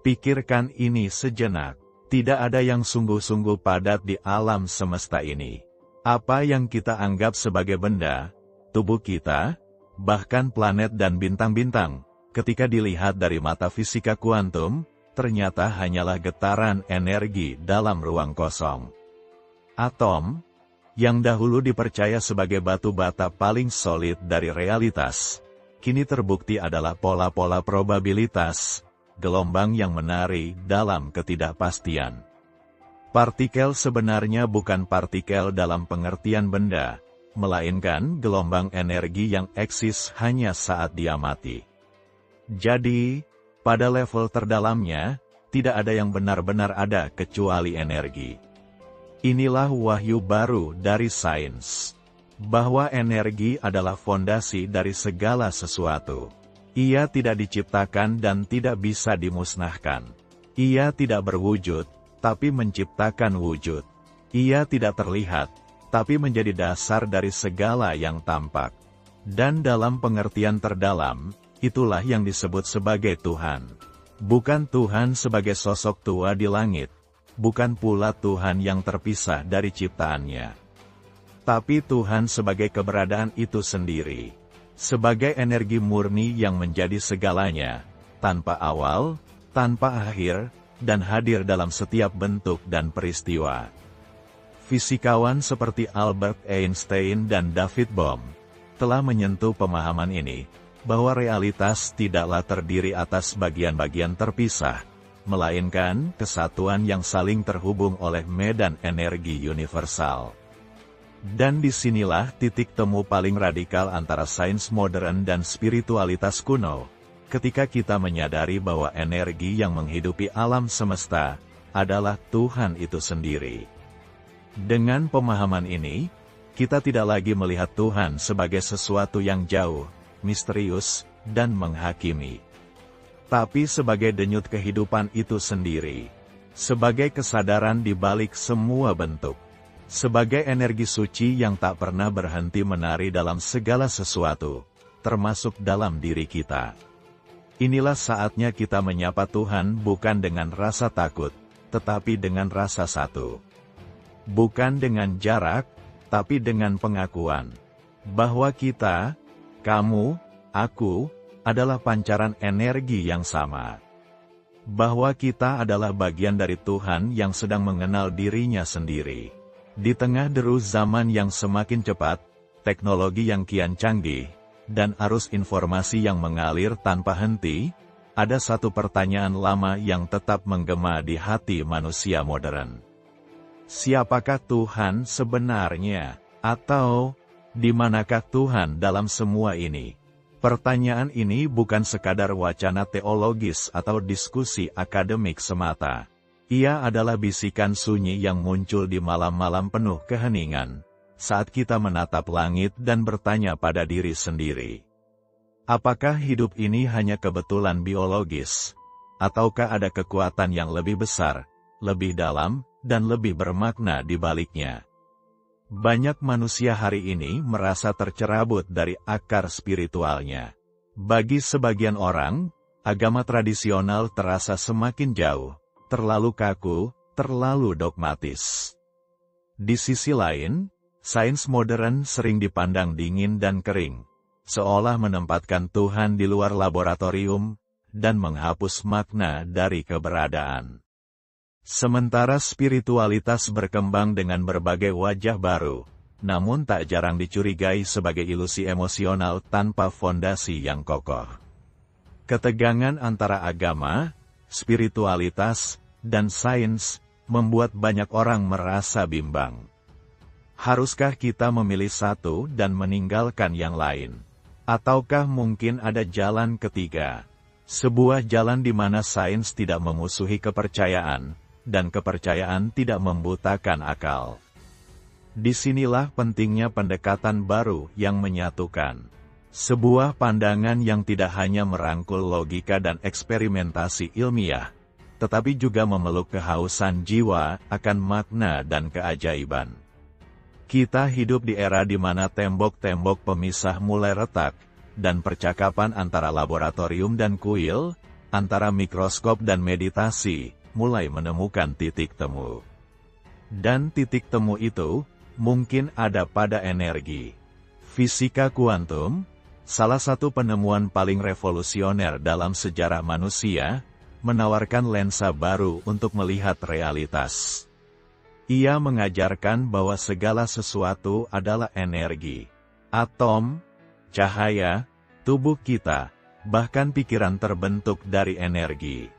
Pikirkan ini sejenak. Tidak ada yang sungguh-sungguh padat di alam semesta ini. Apa yang kita anggap sebagai benda, tubuh kita, bahkan planet dan bintang-bintang, ketika dilihat dari mata fisika kuantum, ternyata hanyalah getaran energi dalam ruang kosong. Atom, yang dahulu dipercaya sebagai batu bata paling solid dari realitas, kini terbukti adalah pola-pola probabilitas, gelombang yang menari dalam ketidakpastian. Partikel sebenarnya bukan partikel dalam pengertian benda, melainkan gelombang energi yang eksis hanya saat diamati. Jadi, pada level terdalamnya, tidak ada yang benar-benar ada kecuali energi. Inilah wahyu baru dari sains, bahwa energi adalah fondasi dari segala sesuatu. Ia tidak diciptakan dan tidak bisa dimusnahkan. Ia tidak berwujud, tapi menciptakan wujud. Ia tidak terlihat, tapi menjadi dasar dari segala yang tampak. Dan dalam pengertian terdalam, itulah yang disebut sebagai Tuhan. Bukan Tuhan sebagai sosok tua di langit, bukan pula Tuhan yang terpisah dari ciptaannya. Tapi Tuhan sebagai keberadaan itu sendiri. Sebagai energi murni yang menjadi segalanya, tanpa awal, tanpa akhir, dan hadir dalam setiap bentuk dan peristiwa. Fisikawan seperti Albert Einstein dan David Bohm telah menyentuh pemahaman ini, bahwa realitas tidaklah terdiri atas bagian-bagian terpisah, melainkan kesatuan yang saling terhubung oleh medan energi universal. Dan disinilah titik temu paling radikal antara sains modern dan spiritualitas kuno, ketika kita menyadari bahwa energi yang menghidupi alam semesta adalah Tuhan itu sendiri. Dengan pemahaman ini, kita tidak lagi melihat Tuhan sebagai sesuatu yang jauh, misterius, dan menghakimi, tapi sebagai denyut kehidupan itu sendiri, sebagai kesadaran di balik semua bentuk, sebagai energi suci yang tak pernah berhenti menari dalam segala sesuatu, termasuk dalam diri kita. Inilah saatnya kita menyapa Tuhan bukan dengan rasa takut, tetapi dengan rasa satu. Bukan dengan jarak, tapi dengan pengakuan bahwa kita, kamu, aku, adalah pancaran energi yang sama. Bahwa kita adalah bagian dari Tuhan yang sedang mengenal dirinya sendiri. Di tengah deru zaman yang semakin cepat, teknologi yang kian canggih, dan arus informasi yang mengalir tanpa henti, ada satu pertanyaan lama yang tetap menggema di hati manusia modern. Siapakah Tuhan sebenarnya? Atau, di manakah Tuhan dalam semua ini? Pertanyaan ini bukan sekadar wacana teologis atau diskusi akademik semata. Ia adalah bisikan sunyi yang muncul di malam-malam penuh keheningan, saat kita menatap langit dan bertanya pada diri sendiri. Apakah hidup ini hanya kebetulan biologis? Ataukah ada kekuatan yang lebih besar, lebih dalam, dan lebih bermakna di baliknya? Banyak manusia hari ini merasa tercerabut dari akar spiritualnya. Bagi sebagian orang, agama tradisional terasa semakin jauh, terlalu kaku, terlalu dogmatis. Di sisi lain, sains modern sering dipandang dingin dan kering, seolah menempatkan Tuhan di luar laboratorium, dan menghapus makna dari keberadaan. Sementara spiritualitas berkembang dengan berbagai wajah baru, namun tak jarang dicurigai sebagai ilusi emosional tanpa fondasi yang kokoh. Ketegangan antara agama, spiritualitas, dan sains membuat banyak orang merasa bimbang. Haruskah kita memilih satu dan meninggalkan yang lain? Ataukah mungkin ada jalan ketiga? Sebuah jalan di mana sains tidak memusuhi kepercayaan, dan kepercayaan tidak membutakan akal. Disinilah pentingnya pendekatan baru yang menyatukan. Sebuah pandangan yang tidak hanya merangkul logika dan eksperimentasi ilmiah, tetapi juga memeluk kehausan jiwa akan makna dan keajaiban. Kita hidup di era di mana tembok-tembok pemisah mulai retak, dan percakapan antara laboratorium dan kuil, antara mikroskop dan meditasi, mulai menemukan titik temu. Dan titik temu itu, mungkin ada pada energi. Fisika kuantum, salah satu penemuan paling revolusioner dalam sejarah manusia, menawarkan lensa baru untuk melihat realitas. Ia mengajarkan bahwa segala sesuatu adalah energi. Atom, cahaya, tubuh kita, bahkan pikiran terbentuk dari energi.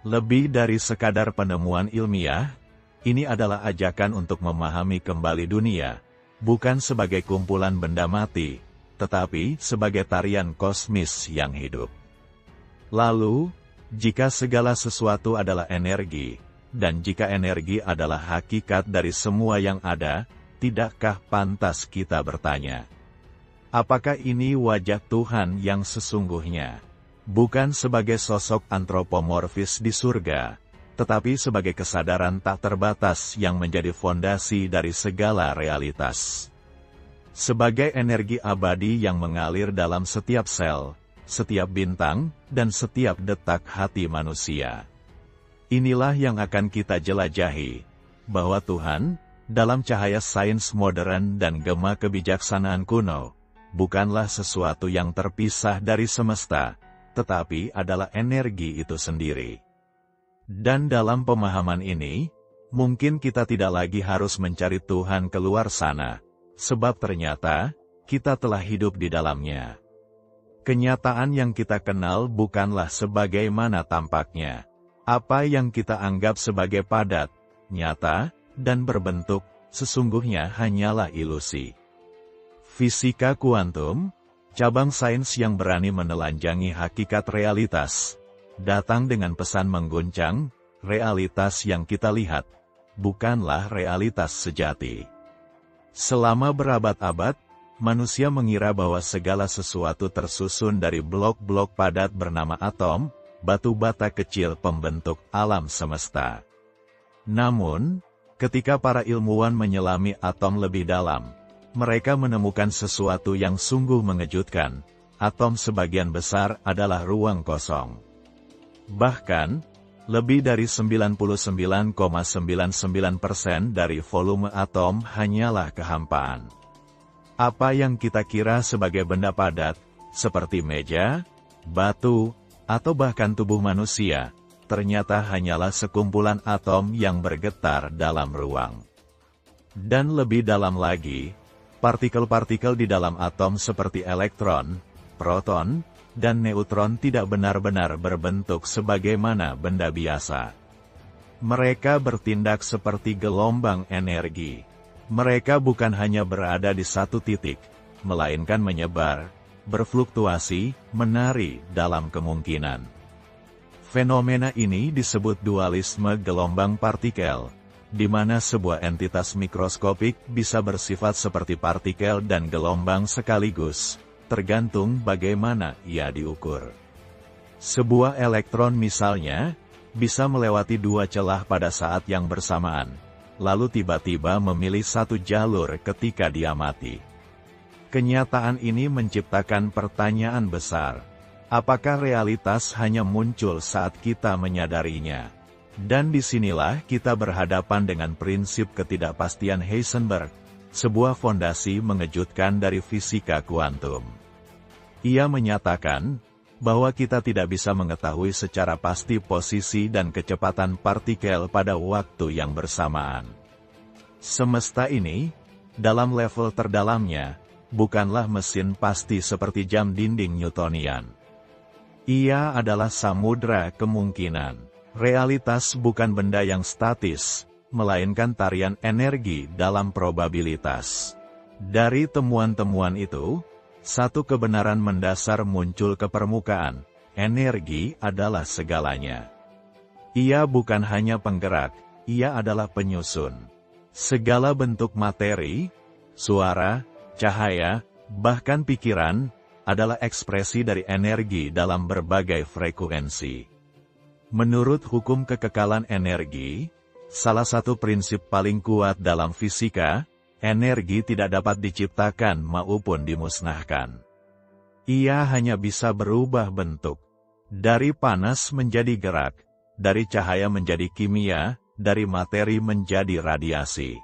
Lebih dari sekadar penemuan ilmiah, ini adalah ajakan untuk memahami kembali dunia, bukan sebagai kumpulan benda mati, tetapi sebagai tarian kosmis yang hidup. Lalu, jika segala sesuatu adalah energi, dan jika energi adalah hakikat dari semua yang ada, tidakkah pantas kita bertanya, apakah ini wajah Tuhan yang sesungguhnya? Bukan sebagai sosok antropomorfis di surga, tetapi sebagai kesadaran tak terbatas yang menjadi fondasi dari segala realitas. Sebagai energi abadi yang mengalir dalam setiap sel, setiap bintang, dan setiap detak hati manusia. Inilah yang akan kita jelajahi, bahwa Tuhan, dalam cahaya sains modern dan gema kebijaksanaan kuno, bukanlah sesuatu yang terpisah dari semesta, tetapi adalah energi itu sendiri. Dan dalam pemahaman ini, mungkin kita tidak lagi harus mencari Tuhan keluar sana, sebab ternyata, kita telah hidup di dalamnya. Kenyataan yang kita kenal bukanlah sebagaimana tampaknya. Apa yang kita anggap sebagai padat, nyata, dan berbentuk, sesungguhnya hanyalah ilusi. Fisika kuantum, cabang sains yang berani menelanjangi hakikat realitas, datang dengan pesan mengguncang, realitas yang kita lihat, bukanlah realitas sejati. Selama berabad-abad, manusia mengira bahwa segala sesuatu tersusun dari blok-blok padat bernama atom, batu bata kecil pembentuk alam semesta. Namun, ketika para ilmuwan menyelami atom lebih dalam, mereka menemukan sesuatu yang sungguh mengejutkan. Atom sebagian besar adalah ruang kosong. Bahkan, lebih dari 99,99% dari volume atom hanyalah kehampaan. Apa yang kita kira sebagai benda padat, seperti meja, batu, atau bahkan tubuh manusia, ternyata hanyalah sekumpulan atom yang bergetar dalam ruang. Dan lebih dalam lagi, partikel-partikel di dalam atom seperti elektron, proton, dan neutron tidak benar-benar berbentuk sebagaimana benda biasa. Mereka bertindak seperti gelombang energi. Mereka bukan hanya berada di satu titik, melainkan menyebar, berfluktuasi, menari dalam kemungkinan. Fenomena ini disebut dualisme gelombang partikel, di mana sebuah entitas mikroskopik bisa bersifat seperti partikel dan gelombang sekaligus, tergantung bagaimana ia diukur. Sebuah elektron misalnya, bisa melewati dua celah pada saat yang bersamaan, lalu tiba-tiba memilih satu jalur ketika dia mati. Kenyataan ini menciptakan pertanyaan besar. Apakah realitas hanya muncul saat kita menyadarinya? Dan disinilah kita berhadapan dengan prinsip ketidakpastian Heisenberg, sebuah fondasi mengejutkan dari fisika kuantum. Ia menyatakan bahwa kita tidak bisa mengetahui secara pasti posisi dan kecepatan partikel pada waktu yang bersamaan. Semesta ini, dalam level terdalamnya, bukanlah mesin pasti seperti jam dinding Newtonian. Ia adalah samudra kemungkinan. Realitas bukan benda yang statis, melainkan tarian energi dalam probabilitas. Dari temuan-temuan itu, satu kebenaran mendasar muncul ke permukaan: energi adalah segalanya. Ia bukan hanya penggerak, ia adalah penyusun. Segala bentuk materi, suara, cahaya, bahkan pikiran, adalah ekspresi dari energi dalam berbagai frekuensi. Menurut hukum kekekalan energi, salah satu prinsip paling kuat dalam fisika, energi tidak dapat diciptakan maupun dimusnahkan. Ia hanya bisa berubah bentuk. Dari panas menjadi gerak, dari cahaya menjadi kimia, dari materi menjadi radiasi.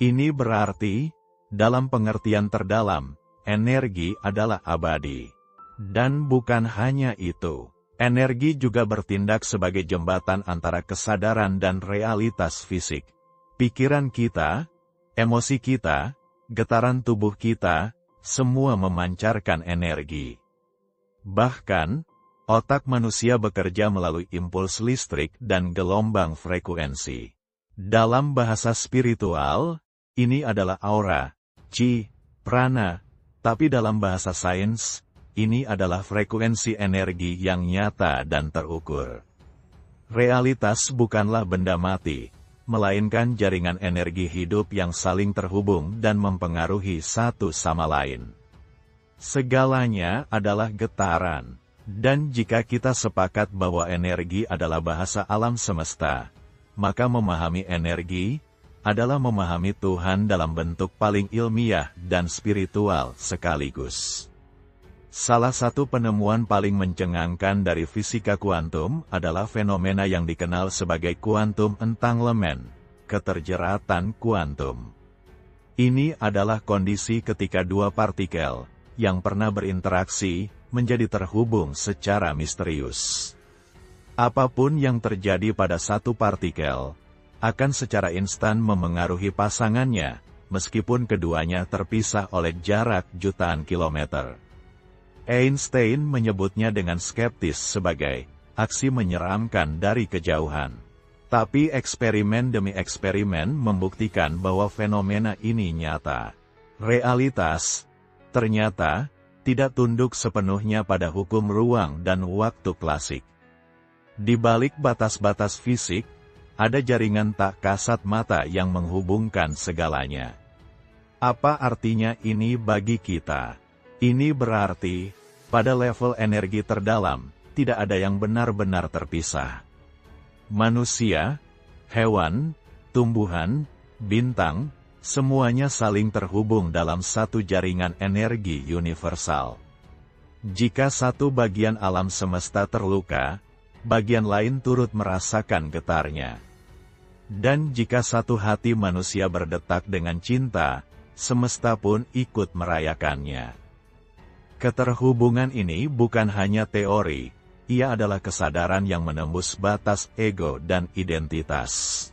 Ini berarti, dalam pengertian terdalam, energi adalah abadi. Dan bukan hanya itu, energi juga bertindak sebagai jembatan antara kesadaran dan realitas fisik. Pikiran kita, emosi kita, getaran tubuh kita, semua memancarkan energi. Bahkan, otak manusia bekerja melalui impuls listrik dan gelombang frekuensi. Dalam bahasa spiritual, ini adalah aura, chi, prana, tapi dalam bahasa sains, ini adalah frekuensi energi yang nyata dan terukur. Realitas bukanlah benda mati, melainkan jaringan energi hidup yang saling terhubung dan mempengaruhi satu sama lain. Segalanya adalah getaran, dan jika kita sepakat bahwa energi adalah bahasa alam semesta, maka memahami energi adalah memahami Tuhan dalam bentuk paling ilmiah dan spiritual sekaligus. Salah satu penemuan paling mencengangkan dari fisika kuantum adalah fenomena yang dikenal sebagai quantum entanglement, keterjeratan kuantum. Ini adalah kondisi ketika dua partikel yang pernah berinteraksi menjadi terhubung secara misterius. Apapun yang terjadi pada satu partikel akan secara instan memengaruhi pasangannya, meskipun keduanya terpisah oleh jarak jutaan kilometer. Einstein menyebutnya dengan skeptis sebagai aksi menyeramkan dari kejauhan. Tapi eksperimen demi eksperimen membuktikan bahwa fenomena ini nyata. Realitas, ternyata, tidak tunduk sepenuhnya pada hukum ruang dan waktu klasik. Di balik batas-batas fisik, ada jaringan tak kasat mata yang menghubungkan segalanya. Apa artinya ini bagi kita? Ini berarti, pada level energi terdalam, tidak ada yang benar-benar terpisah. Manusia, hewan, tumbuhan, bintang, semuanya saling terhubung dalam satu jaringan energi universal. Jika satu bagian alam semesta terluka, bagian lain turut merasakan getarnya. Dan jika satu hati manusia berdetak dengan cinta, semesta pun ikut merayakannya. Keterhubungan ini bukan hanya teori, ia adalah kesadaran yang menembus batas ego dan identitas.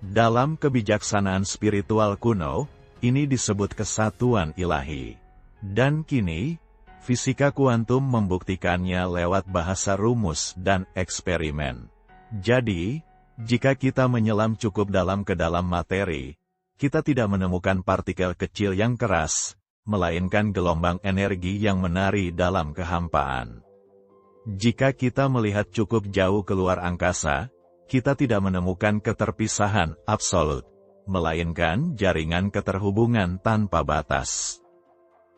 Dalam kebijaksanaan spiritual kuno, ini disebut kesatuan ilahi. Dan kini, fisika kuantum membuktikannya lewat bahasa rumus dan eksperimen. Jadi, jika kita menyelam cukup dalam ke dalam materi, kita tidak menemukan partikel kecil yang keras, melainkan gelombang energi yang menari dalam kehampaan. Jika kita melihat cukup jauh keluar angkasa, kita tidak menemukan keterpisahan absolut, melainkan jaringan keterhubungan tanpa batas.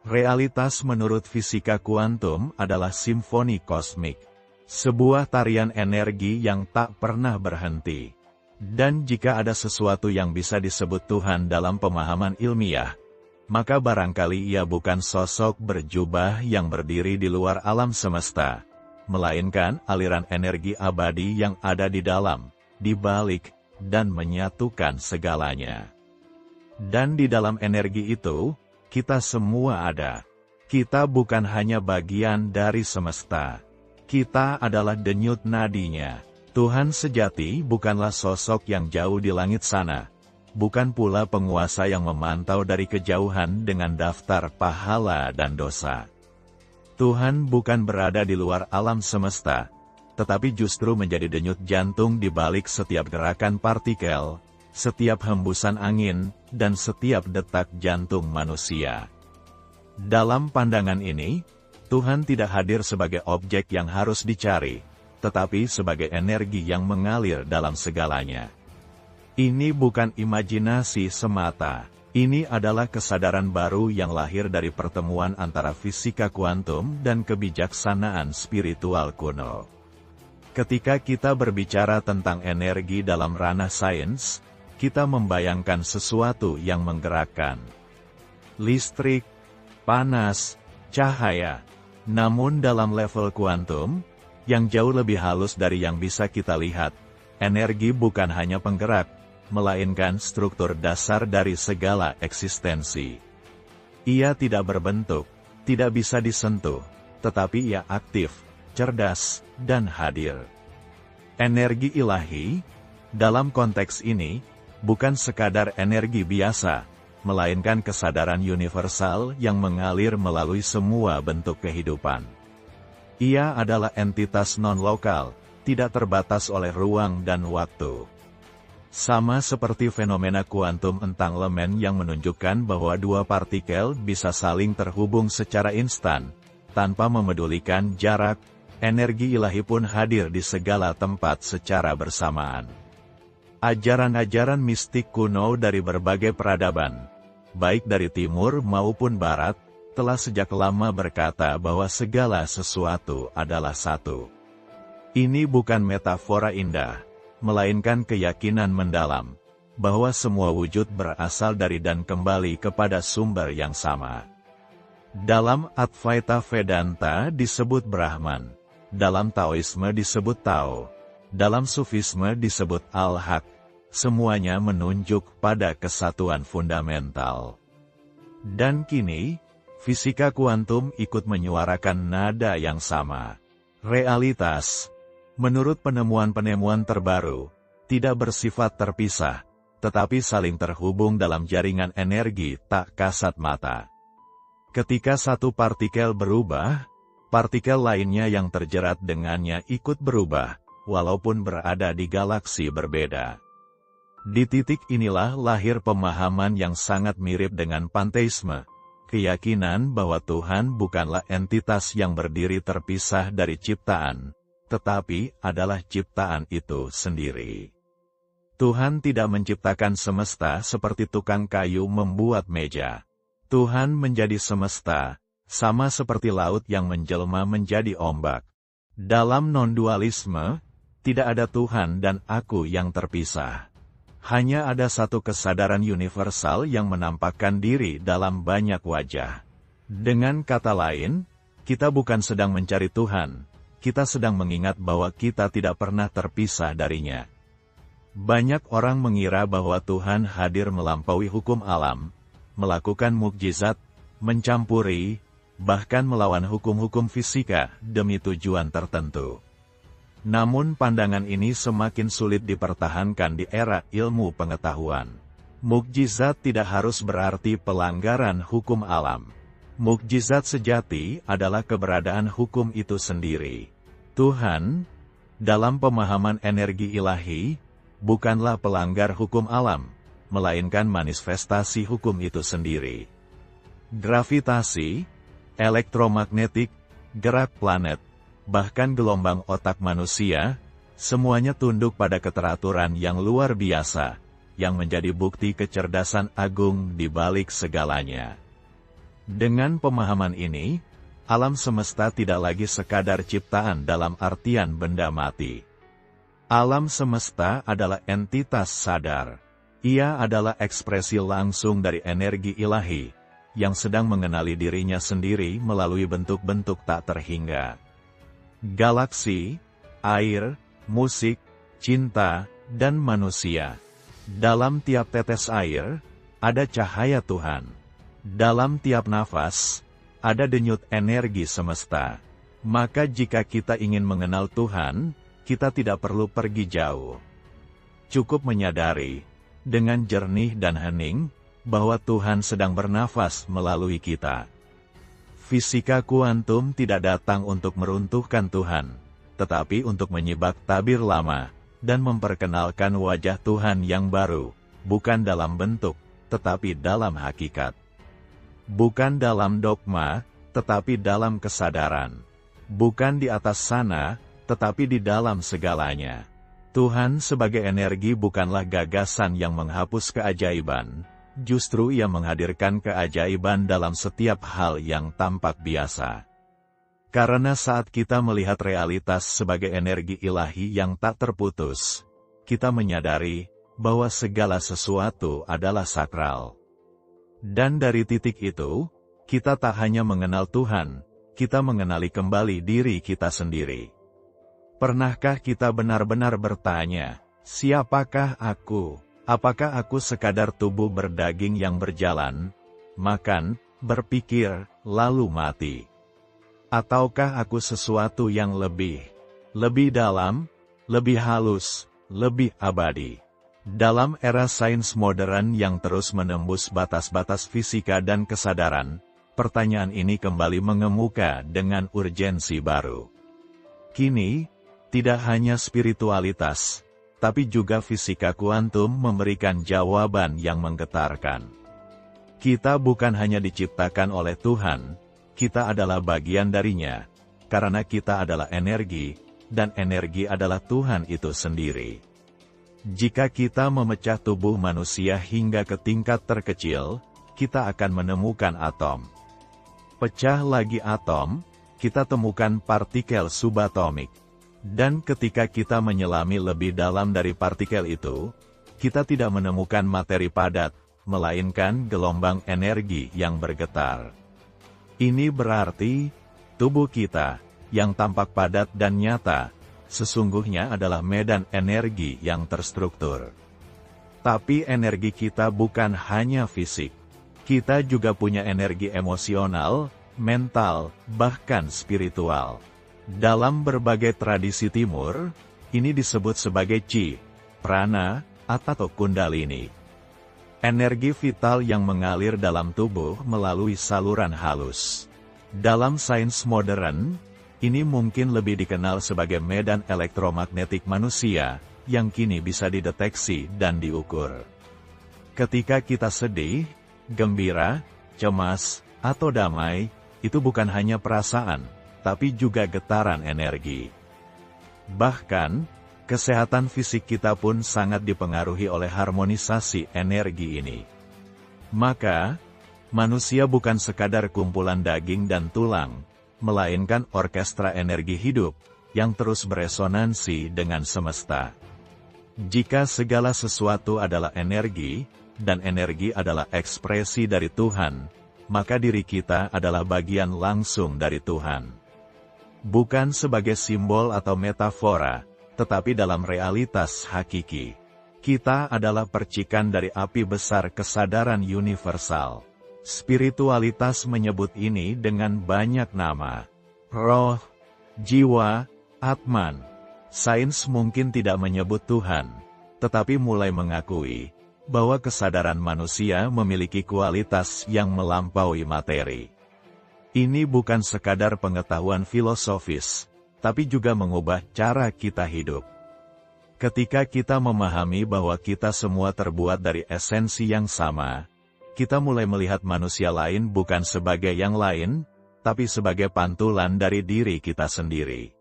Realitas menurut fisika kuantum adalah simfoni kosmik, sebuah tarian energi yang tak pernah berhenti. Dan jika ada sesuatu yang bisa disebut Tuhan dalam pemahaman ilmiah, maka barangkali ia bukan sosok berjubah yang berdiri di luar alam semesta, melainkan aliran energi abadi yang ada di dalam, di balik, dan menyatukan segalanya. Dan di dalam energi itu, kita semua ada. Kita bukan hanya bagian dari semesta. Kita adalah denyut nadinya. Tuhan sejati bukanlah sosok yang jauh di langit sana, bukan pula penguasa yang memantau dari kejauhan dengan daftar pahala dan dosa. Tuhan bukan berada di luar alam semesta, tetapi justru menjadi denyut jantung di balik setiap gerakan partikel, setiap hembusan angin, dan setiap detak jantung manusia. Dalam pandangan ini, Tuhan tidak hadir sebagai objek yang harus dicari, tetapi sebagai energi yang mengalir dalam segalanya. Ini bukan imajinasi semata. Ini adalah kesadaran baru yang lahir dari pertemuan antara fisika kuantum dan kebijaksanaan spiritual kuno. Ketika kita berbicara tentang energi dalam ranah sains, kita membayangkan sesuatu yang menggerakkan. Listrik, panas, cahaya. Namun dalam level kuantum, yang jauh lebih halus dari yang bisa kita lihat. Energi bukan hanya penggerak, melainkan struktur dasar dari segala eksistensi. Ia tidak berbentuk, tidak bisa disentuh, tetapi ia aktif, cerdas, dan hadir. Energi ilahi, dalam konteks ini, bukan sekadar energi biasa, melainkan kesadaran universal yang mengalir melalui semua bentuk kehidupan. Ia adalah entitas non-lokal, tidak terbatas oleh ruang dan waktu. Sama seperti fenomena kuantum entanglement yang menunjukkan bahwa dua partikel bisa saling terhubung secara instan, tanpa memedulikan jarak, energi ilahi pun hadir di segala tempat secara bersamaan. Ajaran-ajaran mistik kuno dari berbagai peradaban, baik dari timur maupun barat, telah sejak lama berkata bahwa segala sesuatu adalah satu. Ini bukan metafora indah, melainkan keyakinan mendalam, bahwa semua wujud berasal dari dan kembali kepada sumber yang sama. Dalam Advaita Vedanta disebut Brahman, dalam Taoisme disebut Tao, dalam Sufisme disebut Al-Haq, semuanya menunjuk pada kesatuan fundamental. Dan kini, fisika kuantum ikut menyuarakan nada yang sama. Realitas, menurut penemuan-penemuan terbaru, tidak bersifat terpisah, tetapi saling terhubung dalam jaringan energi tak kasat mata. Ketika satu partikel berubah, partikel lainnya yang terjerat dengannya ikut berubah, walaupun berada di galaksi berbeda. Di titik inilah lahir pemahaman yang sangat mirip dengan panteisme, keyakinan bahwa Tuhan bukanlah entitas yang berdiri terpisah dari ciptaan, tetapi adalah ciptaan itu sendiri. Tuhan tidak menciptakan semesta seperti tukang kayu membuat meja. Tuhan menjadi semesta, sama seperti laut yang menjelma menjadi ombak. Dalam non-dualisme, tidak ada Tuhan dan aku yang terpisah. Hanya ada satu kesadaran universal yang menampakkan diri dalam banyak wajah. Dengan kata lain, kita bukan sedang mencari Tuhan, kita sedang mengingat bahwa kita tidak pernah terpisah darinya. Banyak orang mengira bahwa Tuhan hadir melampaui hukum alam, melakukan mukjizat, mencampuri, bahkan melawan hukum-hukum fisika demi tujuan tertentu. Namun pandangan ini semakin sulit dipertahankan di era ilmu pengetahuan. Mukjizat tidak harus berarti pelanggaran hukum alam. Mukjizat sejati adalah keberadaan hukum itu sendiri. Tuhan, dalam pemahaman energi ilahi, bukanlah pelanggar hukum alam, melainkan manifestasi hukum itu sendiri. Gravitasi, elektromagnetik, gerak planet, bahkan gelombang otak manusia, semuanya tunduk pada keteraturan yang luar biasa, yang menjadi bukti kecerdasan agung di balik segalanya. Dengan pemahaman ini, alam semesta tidak lagi sekadar ciptaan dalam artian benda mati. Alam semesta adalah entitas sadar. Ia adalah ekspresi langsung dari energi ilahi, yang sedang mengenali dirinya sendiri melalui bentuk-bentuk tak terhingga. Galaksi, air, musik, cinta, dan manusia. Dalam tiap tetes air, ada cahaya Tuhan. Dalam tiap nafas, ada denyut energi semesta. Maka jika kita ingin mengenal Tuhan, kita tidak perlu pergi jauh. Cukup menyadari, dengan jernih dan hening, bahwa Tuhan sedang bernafas melalui kita. Fisika kuantum tidak datang untuk meruntuhkan Tuhan, tetapi untuk menyibak tabir lama, dan memperkenalkan wajah Tuhan yang baru, bukan dalam bentuk, tetapi dalam hakikat. Bukan dalam dogma, tetapi dalam kesadaran. Bukan di atas sana, tetapi di dalam segalanya. Tuhan sebagai energi bukanlah gagasan yang menghapus keajaiban, justru ia menghadirkan keajaiban dalam setiap hal yang tampak biasa. Karena saat kita melihat realitas sebagai energi ilahi yang tak terputus, kita menyadari bahwa segala sesuatu adalah sakral. Dan dari titik itu, kita tak hanya mengenal Tuhan, kita mengenali kembali diri kita sendiri. Pernahkah kita benar-benar bertanya, siapakah aku? Apakah aku sekadar tubuh berdaging yang berjalan, makan, berpikir, lalu mati? Ataukah aku sesuatu yang lebih dalam, lebih halus, lebih abadi? Dalam era sains modern yang terus menembus batas-batas fisika dan kesadaran, pertanyaan ini kembali mengemuka dengan urgensi baru. Kini, tidak hanya spiritualitas, tapi juga fisika kuantum memberikan jawaban yang menggetarkan. Kita bukan hanya diciptakan oleh Tuhan, kita adalah bagian darinya, karena kita adalah energi, dan energi adalah Tuhan itu sendiri. Jika kita memecah tubuh manusia hingga ke tingkat terkecil, kita akan menemukan atom. Pecah lagi atom, kita temukan partikel subatomik. Dan ketika kita menyelami lebih dalam dari partikel itu, kita tidak menemukan materi padat, melainkan gelombang energi yang bergetar. Ini berarti, tubuh kita, yang tampak padat dan nyata, sesungguhnya adalah medan energi yang terstruktur. Tapi energi kita bukan hanya fisik. Kita juga punya energi emosional, mental, bahkan spiritual. Dalam berbagai tradisi timur, ini disebut sebagai Chi, Prana, atau Kundalini. Energi vital yang mengalir dalam tubuh melalui saluran halus. Dalam sains modern, ini mungkin lebih dikenal sebagai medan elektromagnetik manusia, yang kini bisa dideteksi dan diukur. Ketika kita sedih, gembira, cemas, atau damai, itu bukan hanya perasaan, tapi juga getaran energi. Bahkan, kesehatan fisik kita pun sangat dipengaruhi oleh harmonisasi energi ini. Maka, manusia bukan sekadar kumpulan daging dan tulang, melainkan orkestra energi hidup, yang terus beresonansi dengan semesta. Jika segala sesuatu adalah energi, dan energi adalah ekspresi dari Tuhan, maka diri kita adalah bagian langsung dari Tuhan. Bukan sebagai simbol atau metafora, tetapi dalam realitas hakiki. Kita adalah percikan dari api besar kesadaran universal. Spiritualitas menyebut ini dengan banyak nama. Roh, jiwa, Atman. Sains mungkin tidak menyebut Tuhan, tetapi mulai mengakui bahwa kesadaran manusia memiliki kualitas yang melampaui materi. Ini bukan sekadar pengetahuan filosofis, tapi juga mengubah cara kita hidup. Ketika kita memahami bahwa kita semua terbuat dari esensi yang sama, kita mulai melihat manusia lain bukan sebagai yang lain, tapi sebagai pantulan dari diri kita sendiri.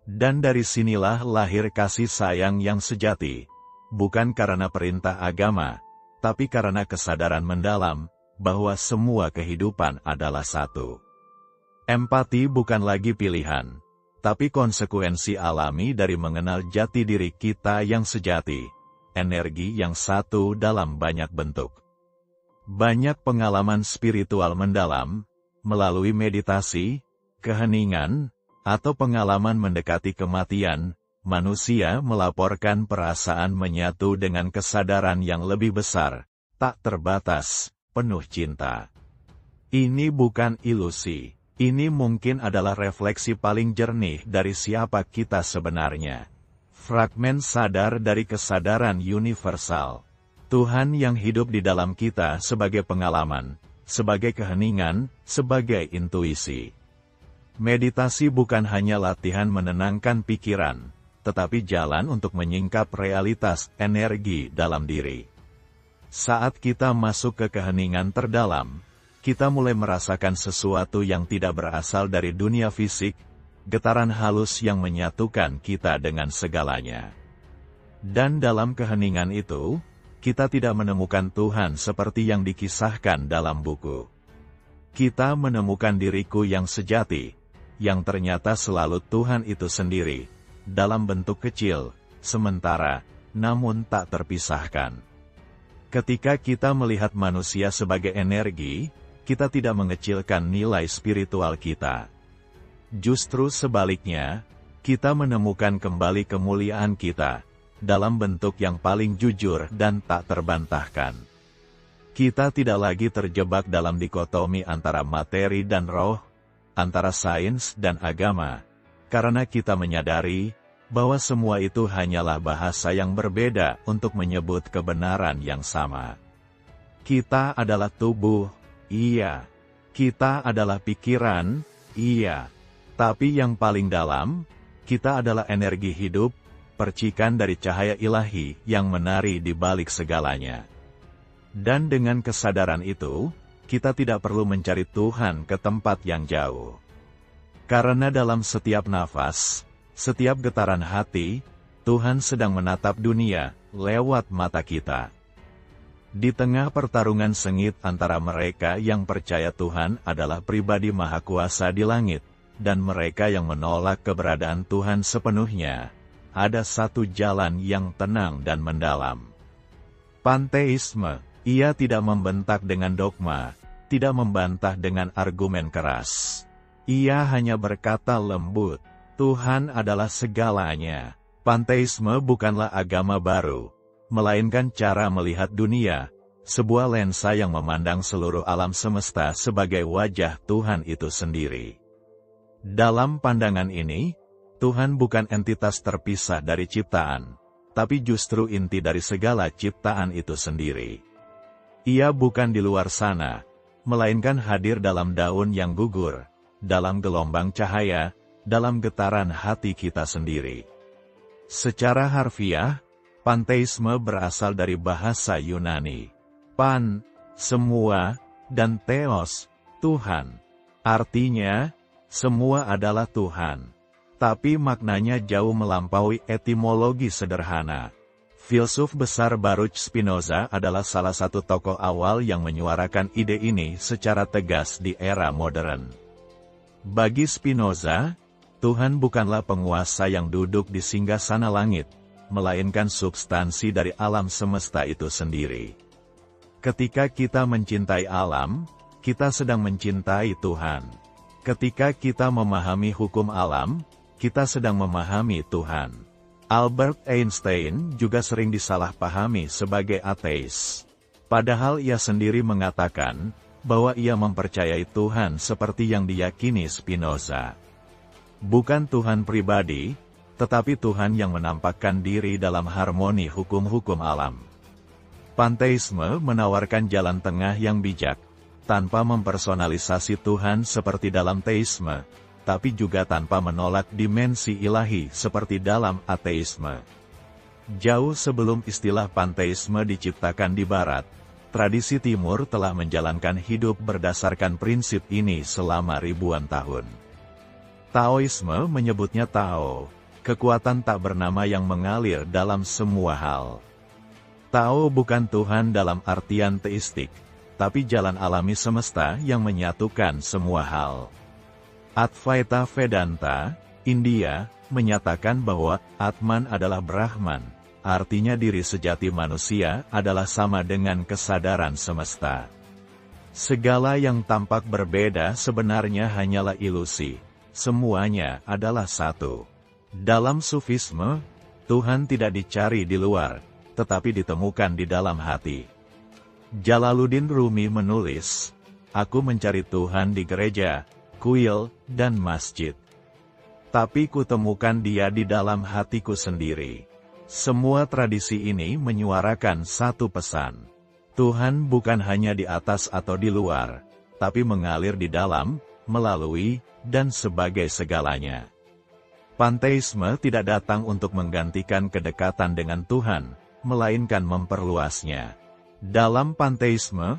Dan dari sinilah lahir kasih sayang yang sejati, bukan karena perintah agama, tapi karena kesadaran mendalam, bahwa semua kehidupan adalah satu. Empati bukan lagi pilihan, tapi konsekuensi alami dari mengenal jati diri kita yang sejati, energi yang satu dalam banyak bentuk. Banyak pengalaman spiritual mendalam, melalui meditasi, keheningan, atau pengalaman mendekati kematian, manusia melaporkan perasaan menyatu dengan kesadaran yang lebih besar, tak terbatas, penuh cinta. Ini bukan ilusi, ini mungkin adalah refleksi paling jernih dari siapa kita sebenarnya. Fragmen sadar dari kesadaran universal. Tuhan yang hidup di dalam kita sebagai pengalaman, sebagai keheningan, sebagai intuisi. Meditasi bukan hanya latihan menenangkan pikiran, tetapi jalan untuk menyingkap realitas energi dalam diri. Saat kita masuk ke keheningan terdalam, kita mulai merasakan sesuatu yang tidak berasal dari dunia fisik, getaran halus yang menyatukan kita dengan segalanya. Dan dalam keheningan itu, kita tidak menemukan Tuhan seperti yang dikisahkan dalam buku. Kita menemukan diriku yang sejati, yang ternyata selalu Tuhan itu sendiri, dalam bentuk kecil, sementara, namun tak terpisahkan. Ketika kita melihat manusia sebagai energi, kita tidak mengecilkan nilai spiritual kita. Justru sebaliknya, kita menemukan kembali kemuliaan kita, dalam bentuk yang paling jujur dan tak terbantahkan. Kita tidak lagi terjebak dalam dikotomi antara materi dan roh, antara sains dan agama, karena kita menyadari bahwa semua itu hanyalah bahasa yang berbeda untuk menyebut kebenaran yang sama. Kita adalah tubuh, iya. Kita adalah pikiran, iya. Tapi yang paling dalam, kita adalah energi hidup, percikan dari cahaya ilahi yang menari di balik segalanya. Dan dengan kesadaran itu, kita tidak perlu mencari Tuhan ke tempat yang jauh. Karena dalam setiap nafas, setiap getaran hati, Tuhan sedang menatap dunia lewat mata kita. Di tengah pertarungan sengit antara mereka yang percaya Tuhan adalah pribadi maha kuasa di langit, dan mereka yang menolak keberadaan Tuhan sepenuhnya, ada satu jalan yang tenang dan mendalam. Panteisme. Ia tidak membentak dengan dogma, tidak membantah dengan argumen keras. Ia hanya berkata lembut, Tuhan adalah segalanya. Panteisme bukanlah agama baru, melainkan cara melihat dunia, sebuah lensa yang memandang seluruh alam semesta sebagai wajah Tuhan itu sendiri. Dalam pandangan ini, Tuhan bukan entitas terpisah dari ciptaan, tapi justru inti dari segala ciptaan itu sendiri. Ia bukan di luar sana, melainkan hadir dalam daun yang gugur, dalam gelombang cahaya, dalam getaran hati kita sendiri. Secara harfiah, panteisme berasal dari bahasa Yunani. Pan, semua, dan theos, Tuhan. Artinya, semua adalah Tuhan. Tapi maknanya jauh melampaui etimologi sederhana. Filsuf besar Baruch Spinoza adalah salah satu tokoh awal yang menyuarakan ide ini secara tegas di era modern. Bagi Spinoza, Tuhan bukanlah penguasa yang duduk di singgasana langit, melainkan substansi dari alam semesta itu sendiri. Ketika kita mencintai alam, kita sedang mencintai Tuhan. Ketika kita memahami hukum alam, kita sedang memahami Tuhan. Albert Einstein juga sering disalahpahami sebagai ateis. Padahal ia sendiri mengatakan bahwa ia mempercayai Tuhan seperti yang diyakini Spinoza. Bukan Tuhan pribadi, tetapi Tuhan yang menampakkan diri dalam harmoni hukum-hukum alam. Panteisme menawarkan jalan tengah yang bijak, tanpa mempersonalisasi Tuhan seperti dalam teisme, tapi juga tanpa menolak dimensi ilahi seperti dalam ateisme. Jauh sebelum istilah panteisme diciptakan di Barat, tradisi Timur telah menjalankan hidup berdasarkan prinsip ini selama ribuan tahun. Taoisme menyebutnya Tao, kekuatan tak bernama yang mengalir dalam semua hal. Tao bukan Tuhan dalam artian teistik, tapi jalan alami semesta yang menyatukan semua hal. Advaita Vedanta, India, menyatakan bahwa Atman adalah Brahman, artinya diri sejati manusia adalah sama dengan kesadaran semesta. Segala yang tampak berbeda sebenarnya hanyalah ilusi, semuanya adalah satu. Dalam Sufisme, Tuhan tidak dicari di luar, tetapi ditemukan di dalam hati. Jalaluddin Rumi menulis, "Aku mencari Tuhan di gereja, kuil, dan masjid. Tapi kutemukan dia di dalam hatiku sendiri." Semua tradisi ini menyuarakan satu pesan. Tuhan bukan hanya di atas atau di luar, tapi mengalir di dalam, melalui, dan sebagai segalanya. Panteisme tidak datang untuk menggantikan kedekatan dengan Tuhan, melainkan memperluasnya. Dalam panteisme,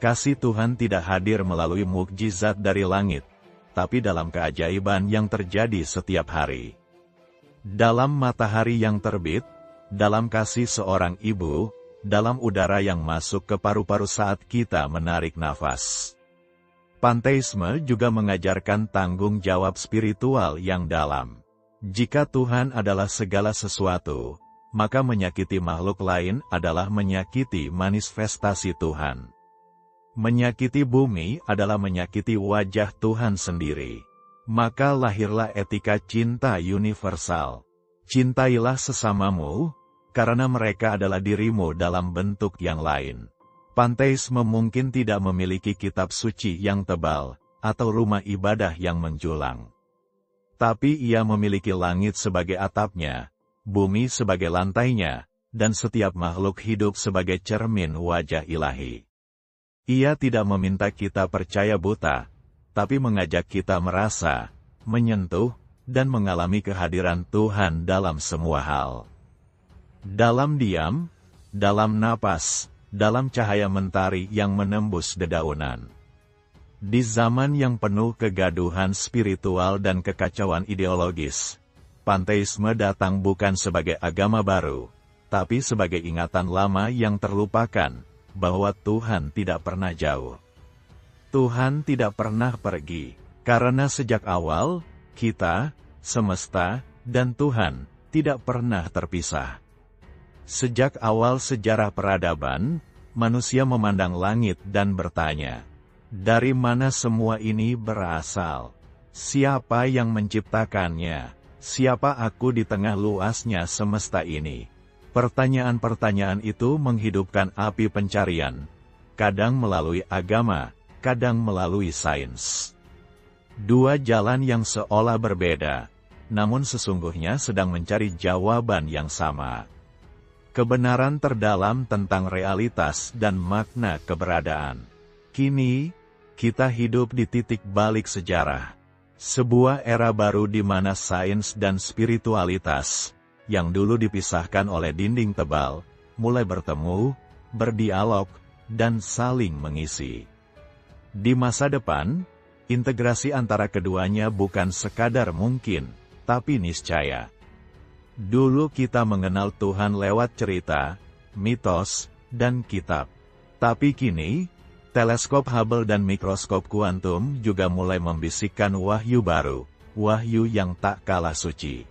kasih Tuhan tidak hadir melalui mukjizat dari langit, tapi dalam keajaiban yang terjadi setiap hari. Dalam matahari yang terbit, dalam kasih seorang ibu, dalam udara yang masuk ke paru-paru saat kita menarik nafas. Panteisme juga mengajarkan tanggung jawab spiritual yang dalam. Jika Tuhan adalah segala sesuatu, maka menyakiti makhluk lain adalah menyakiti manifestasi Tuhan. Menyakiti bumi adalah menyakiti wajah Tuhan sendiri. Maka lahirlah etika cinta universal. Cintailah sesamamu, karena mereka adalah dirimu dalam bentuk yang lain. Panteisme mungkin tidak memiliki kitab suci yang tebal, atau rumah ibadah yang menjulang. Tapi ia memiliki langit sebagai atapnya, bumi sebagai lantainya, dan setiap makhluk hidup sebagai cermin wajah ilahi. Ia tidak meminta kita percaya buta, tapi mengajak kita merasa, menyentuh, dan mengalami kehadiran Tuhan dalam semua hal. Dalam diam, dalam napas, dalam cahaya mentari yang menembus dedaunan. Di zaman yang penuh kegaduhan spiritual dan kekacauan ideologis, panteisme datang bukan sebagai agama baru, tapi sebagai ingatan lama yang terlupakan, bahwa Tuhan tidak pernah jauh. Tuhan tidak pernah pergi, karena sejak awal, kita, semesta, dan Tuhan, tidak pernah terpisah. Sejak awal sejarah peradaban, manusia memandang langit dan bertanya, dari mana semua ini berasal? Siapa yang menciptakannya? Siapa aku di tengah luasnya semesta ini? Pertanyaan-pertanyaan itu menghidupkan api pencarian, kadang melalui agama, kadang melalui sains. Dua jalan yang seolah berbeda, namun sesungguhnya sedang mencari jawaban yang sama. Kebenaran terdalam tentang realitas dan makna keberadaan. Kini, kita hidup di titik balik sejarah. Sebuah era baru di mana sains dan spiritualitas, yang dulu dipisahkan oleh dinding tebal, mulai bertemu, berdialog, dan saling mengisi. Di masa depan, integrasi antara keduanya bukan sekadar mungkin, tapi niscaya. Dulu kita mengenal Tuhan lewat cerita, mitos, dan kitab. Tapi kini, teleskop Hubble dan mikroskop kuantum juga mulai membisikkan wahyu baru, wahyu yang tak kalah suci.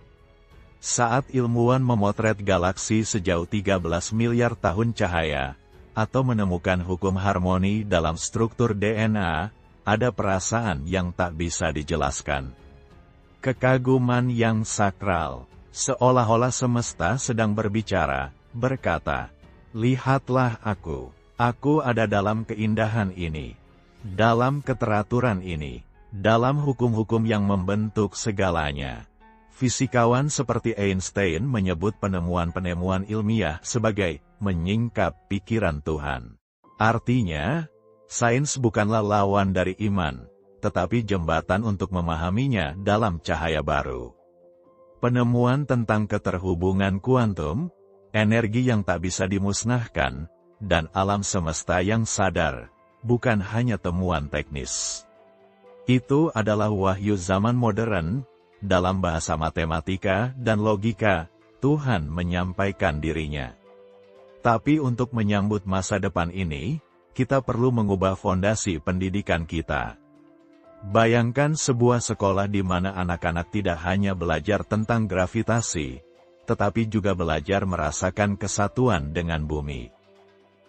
Saat ilmuwan memotret galaksi sejauh 13 miliar tahun cahaya, atau menemukan hukum harmoni dalam struktur DNA, ada perasaan yang tak bisa dijelaskan. Kekaguman yang sakral. Seolah-olah semesta sedang berbicara, berkata, lihatlah aku ada dalam keindahan ini, dalam keteraturan ini, dalam hukum-hukum yang membentuk segalanya. Fisikawan seperti Einstein menyebut penemuan-penemuan ilmiah sebagai menyingkap pikiran Tuhan. Artinya, sains bukanlah lawan dari iman, tetapi jembatan untuk memahaminya dalam cahaya baru. Penemuan tentang keterhubungan kuantum, energi yang tak bisa dimusnahkan, dan alam semesta yang sadar, bukan hanya temuan teknis. Itu adalah wahyu zaman modern. Dalam bahasa matematika dan logika, Tuhan menyampaikan dirinya. Tapi untuk menyambut masa depan ini, kita perlu mengubah fondasi pendidikan kita. Bayangkan sebuah sekolah di mana anak-anak tidak hanya belajar tentang gravitasi, tetapi juga belajar merasakan kesatuan dengan bumi.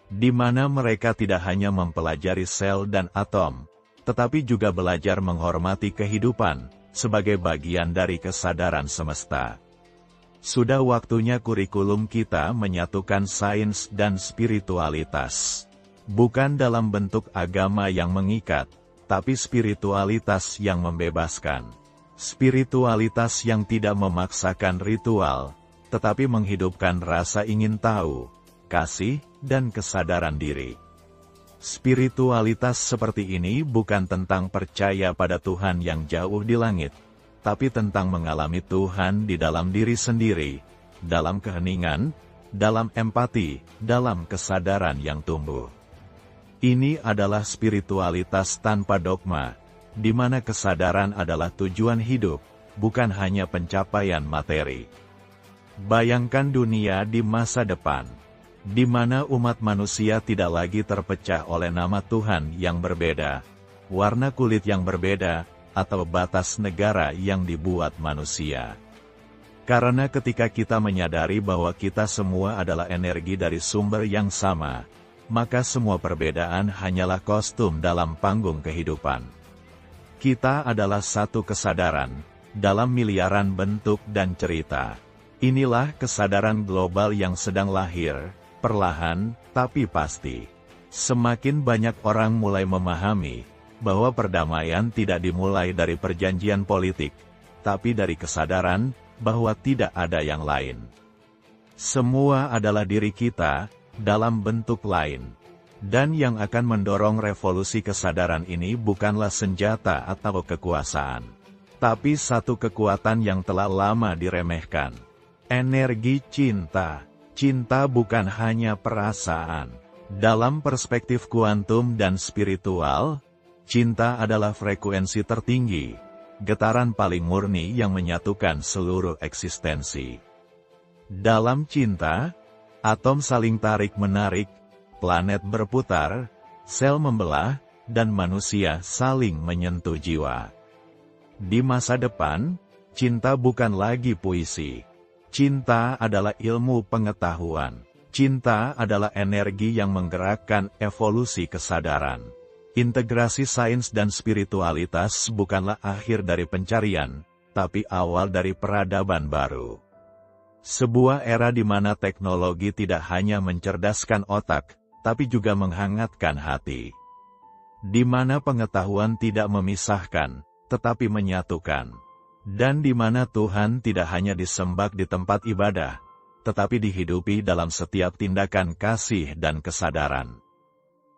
Di mana mereka tidak hanya mempelajari sel dan atom, tetapi juga belajar menghormati kehidupan sebagai bagian dari kesadaran semesta. Sudah waktunya kurikulum kita menyatukan sains dan spiritualitas. Bukan dalam bentuk agama yang mengikat, tapi spiritualitas yang membebaskan. Spiritualitas yang tidak memaksakan ritual, tetapi menghidupkan rasa ingin tahu, kasih, dan kesadaran diri. Spiritualitas seperti ini bukan tentang percaya pada Tuhan yang jauh di langit, tapi tentang mengalami Tuhan di dalam diri sendiri, dalam keheningan, dalam empati, dalam kesadaran yang tumbuh. Ini adalah spiritualitas tanpa dogma, di mana kesadaran adalah tujuan hidup, bukan hanya pencapaian materi. Bayangkan dunia di masa depan, di mana umat manusia tidak lagi terpecah oleh nama Tuhan yang berbeda, warna kulit yang berbeda, atau batas negara yang dibuat manusia. Karena ketika kita menyadari bahwa kita semua adalah energi dari sumber yang sama, maka semua perbedaan hanyalah kostum dalam panggung kehidupan. Kita adalah satu kesadaran, dalam miliaran bentuk dan cerita. Inilah kesadaran global yang sedang lahir, perlahan, tapi pasti. Semakin banyak orang mulai memahami, bahwa perdamaian tidak dimulai dari perjanjian politik, tapi dari kesadaran, bahwa tidak ada yang lain. Semua adalah diri kita, dalam bentuk lain. Dan yang akan mendorong revolusi kesadaran ini bukanlah senjata atau kekuasaan, tapi satu kekuatan yang telah lama diremehkan. Energi cinta. Cinta bukan hanya perasaan. Dalam perspektif kuantum dan spiritual, cinta adalah frekuensi tertinggi, getaran paling murni yang menyatukan seluruh eksistensi. Dalam cinta, atom saling tarik-menarik, planet berputar, sel membelah, dan manusia saling menyentuh jiwa. Di masa depan, cinta bukan lagi puisi. Cinta adalah ilmu pengetahuan. Cinta adalah energi yang menggerakkan evolusi kesadaran. Integrasi sains dan spiritualitas bukanlah akhir dari pencarian, tapi awal dari peradaban baru. Sebuah era di mana teknologi tidak hanya mencerdaskan otak, tapi juga menghangatkan hati. Di mana pengetahuan tidak memisahkan, tetapi menyatukan. Dan di mana Tuhan tidak hanya disembah di tempat ibadah, tetapi dihidupi dalam setiap tindakan kasih dan kesadaran.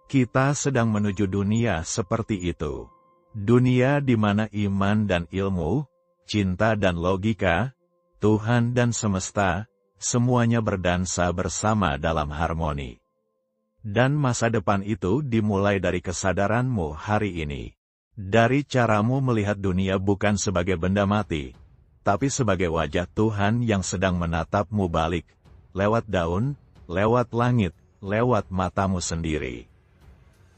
Kita sedang menuju dunia seperti itu. Dunia di mana iman dan ilmu, cinta dan logika, Tuhan dan semesta, semuanya berdansa bersama dalam harmoni. Dan masa depan itu dimulai dari kesadaranmu hari ini. Dari caramu melihat dunia bukan sebagai benda mati, tapi sebagai wajah Tuhan yang sedang menatapmu balik, lewat daun, lewat langit, lewat matamu sendiri.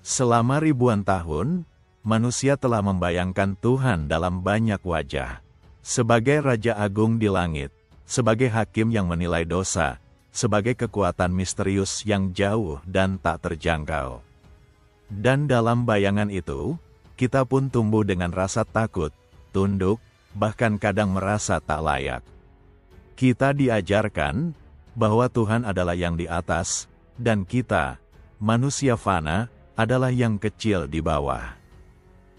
Selama ribuan tahun, manusia telah membayangkan Tuhan dalam banyak wajah. Sebagai Raja Agung di langit, sebagai hakim yang menilai dosa, sebagai kekuatan misterius yang jauh dan tak terjangkau. Dan dalam bayangan itu, kita pun tumbuh dengan rasa takut, tunduk, bahkan kadang merasa tak layak. Kita diajarkan bahwa Tuhan adalah yang di atas, dan kita, manusia fana, adalah yang kecil di bawah.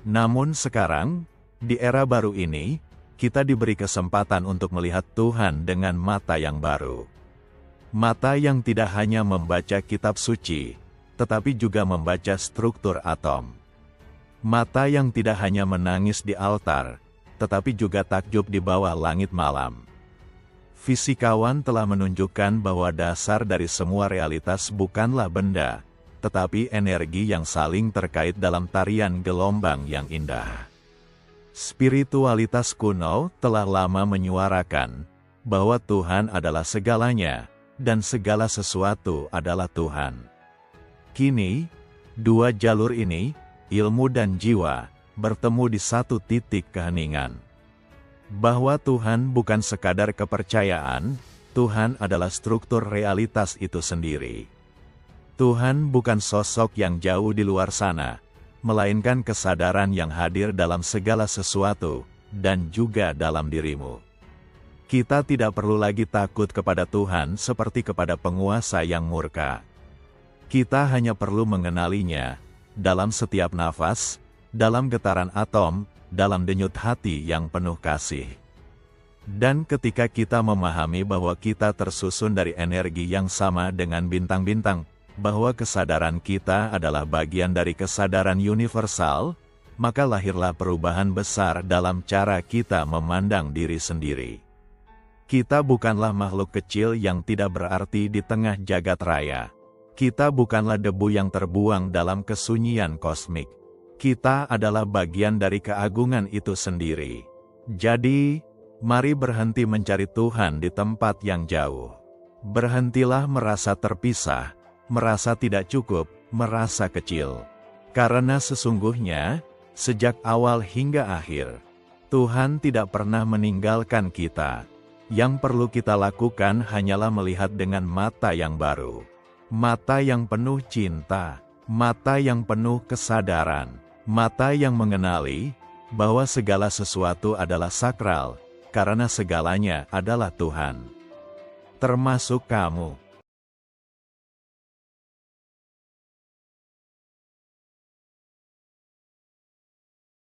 Namun sekarang, di era baru ini, kita diberi kesempatan untuk melihat Tuhan dengan mata yang baru. Mata yang tidak hanya membaca kitab suci, tetapi juga membaca struktur atom. Mata yang tidak hanya menangis di altar, tetapi juga takjub di bawah langit malam. Fisikawan telah menunjukkan bahwa dasar dari semua realitas bukanlah benda, tetapi energi yang saling terkait dalam tarian gelombang yang indah. Spiritualitas kuno telah lama menyuarakan bahwa Tuhan adalah segalanya, dan segala sesuatu adalah Tuhan. Kini, dua jalur ini, ilmu dan jiwa, bertemu di satu titik keheningan. Bahwa Tuhan bukan sekadar kepercayaan, Tuhan adalah struktur realitas itu sendiri. Tuhan bukan sosok yang jauh di luar sana, melainkan kesadaran yang hadir dalam segala sesuatu, dan juga dalam dirimu. Kita tidak perlu lagi takut kepada Tuhan seperti kepada penguasa yang murka. Kita hanya perlu mengenalinya, dalam setiap nafas, dalam getaran atom, dalam denyut hati yang penuh kasih. Dan ketika kita memahami bahwa kita tersusun dari energi yang sama dengan bintang-bintang, bahwa kesadaran kita adalah bagian dari kesadaran universal, maka lahirlah perubahan besar dalam cara kita memandang diri sendiri. Kita bukanlah makhluk kecil yang tidak berarti di tengah jagat raya. Kita bukanlah debu yang terbuang dalam kesunyian kosmik. Kita adalah bagian dari keagungan itu sendiri. Jadi, mari berhenti mencari Tuhan di tempat yang jauh. Berhentilah merasa terpisah, merasa tidak cukup, merasa kecil. Karena sesungguhnya, sejak awal hingga akhir, Tuhan tidak pernah meninggalkan kita. Yang perlu kita lakukan hanyalah melihat dengan mata yang baru. Mata yang penuh cinta, mata yang penuh kesadaran, mata yang mengenali bahwa segala sesuatu adalah sakral, karena segalanya adalah Tuhan. Termasuk kamu.